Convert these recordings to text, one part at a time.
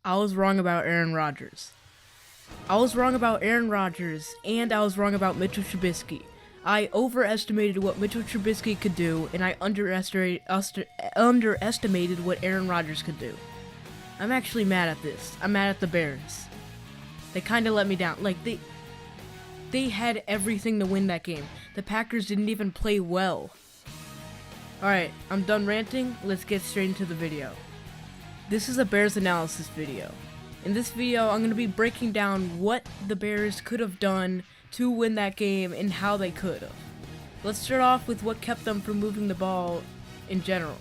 I was wrong about Aaron Rodgers. I was wrong about Aaron Rodgers, and I was wrong about Mitchell Trubisky. I overestimated what Mitchell Trubisky could do, and I underestimated what Aaron Rodgers could do. I'm actually mad at this. I'm mad at the Bears. They kind of let me down. Like, they had everything to win that game. The Packers didn't even play well. Alright, I'm done ranting. Let's get straight into the video. This is a Bears analysis video. In this video, I'm going to be breaking down what the Bears could have done to win that game and how they could have. Let's start off with what kept them from moving the ball in general.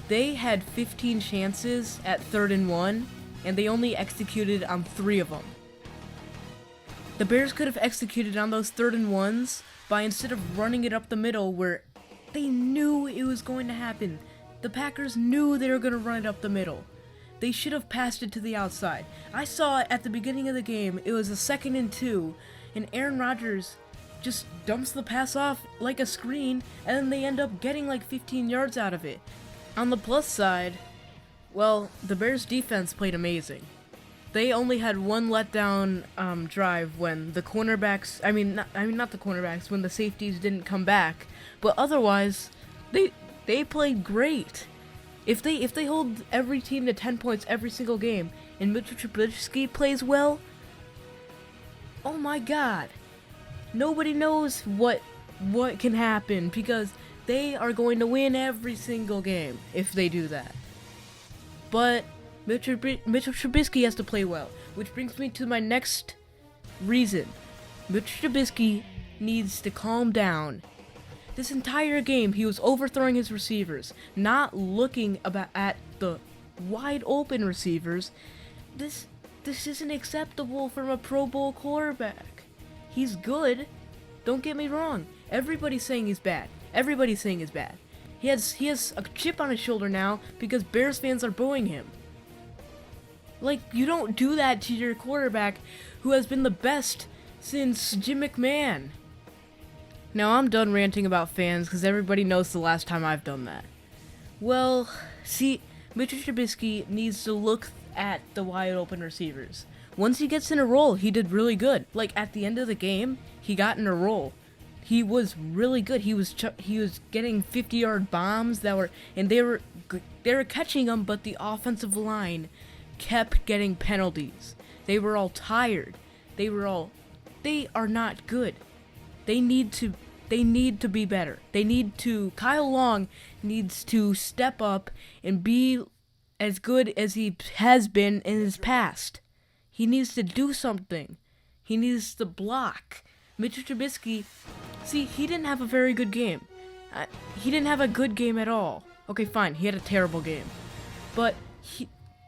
They had 15 chances at 3rd and 1, and they only executed on 3 of them. The Bears could have executed on those 3rd and 1s by, instead of running it up the middle where they knew it was going to happen. The Packers knew they were going to run it up the middle. They should have passed it to the outside. I saw it at the beginning of the game. It was a 2nd and 2, and Aaron Rodgers just dumps the pass off like a screen, and then they end up getting like 15 yards out of it. On the plus side, well, the Bears defense played amazing. They only had one letdown drive when the cornerbacks, not the cornerbacks, when the safeties didn't come back, but otherwise, they played great. If they hold every team to 10 points every single game, and Mitchell Trubisky plays well, oh my god, nobody knows what can happen, because they are going to win every single game if they do that. But Mitchell Trubisky has to play well, which brings me to my next reason. Mitchell Trubisky needs to calm down. This entire game, he was overthrowing his receivers, not looking at the wide open receivers. This isn't acceptable from a Pro Bowl quarterback. He's good. Don't get me wrong. Everybody's saying he's bad. Everybody's saying he's bad. He has a chip on his shoulder now because Bears fans are booing him. Like, you don't do that to your quarterback who has been the best since Jim McMahon. Now, I'm done ranting about fans because everybody knows the last time I've done that. Well, see, Mitchell Trubisky needs to look at the wide open receivers. Once he gets in a roll, he did really good. Like, at the end of the game, he got in a roll. He was really good. He was getting 50-yard bombs they were catching them, but the offensive line kept getting penalties. They were all tired. They are not good. They need to be better. Kyle Long needs to step up and be as good as he has been in his past. He needs to do something. He needs to block. Mitchell Trubisky, see, he didn't have a very good game. He didn't have a good game at all. Okay, fine, he had a terrible game. But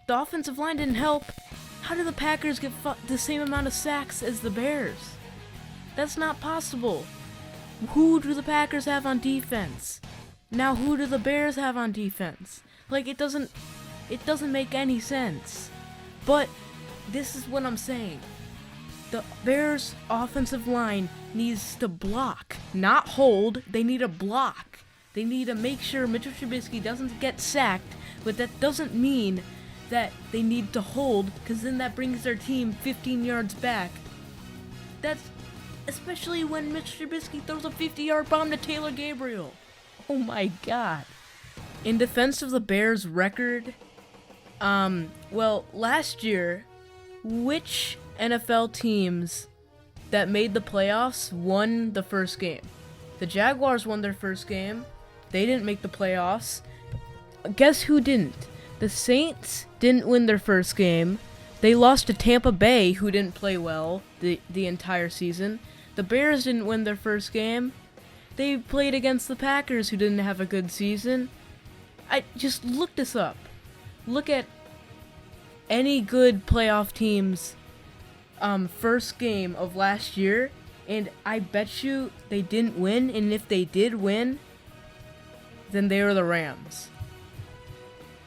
the offensive line didn't help. How did the Packers get the same amount of sacks as the Bears? That's not possible. Who do the Packers have on defense? Now who do the Bears have on defense? Like, it doesn't make any sense. But this is what I'm saying. The Bears offensive line needs to block, not hold. They need to block. They need to make sure Mitchell Trubisky doesn't get sacked, but that doesn't mean that they need to hold, because then that brings their team 15 yards back. That's especially when Mitch Trubisky throws a 50-yard bomb to Taylor Gabriel. Oh my god. In defense of the Bears' record, well, last year, which NFL teams that made the playoffs won the first game? The Jaguars won their first game. They didn't make the playoffs. Guess who didn't? The Saints didn't win their first game. They lost to Tampa Bay, who didn't play well the entire season. The Bears didn't win their first game. They played against the Packers, who didn't have a good season. I just look this up. Look at any good playoff team's first game of last year, and I bet you they didn't win, and if they did win, then they were the Rams.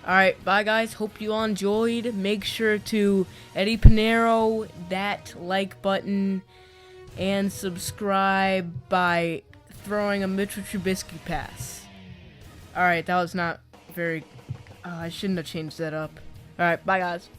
Alright, bye guys, hope you all enjoyed. Make sure to Eddie Pinero that like button and subscribe by throwing a Mitchell Trubisky pass. Alright, that was not very... I shouldn't have changed that up. Alright, bye guys.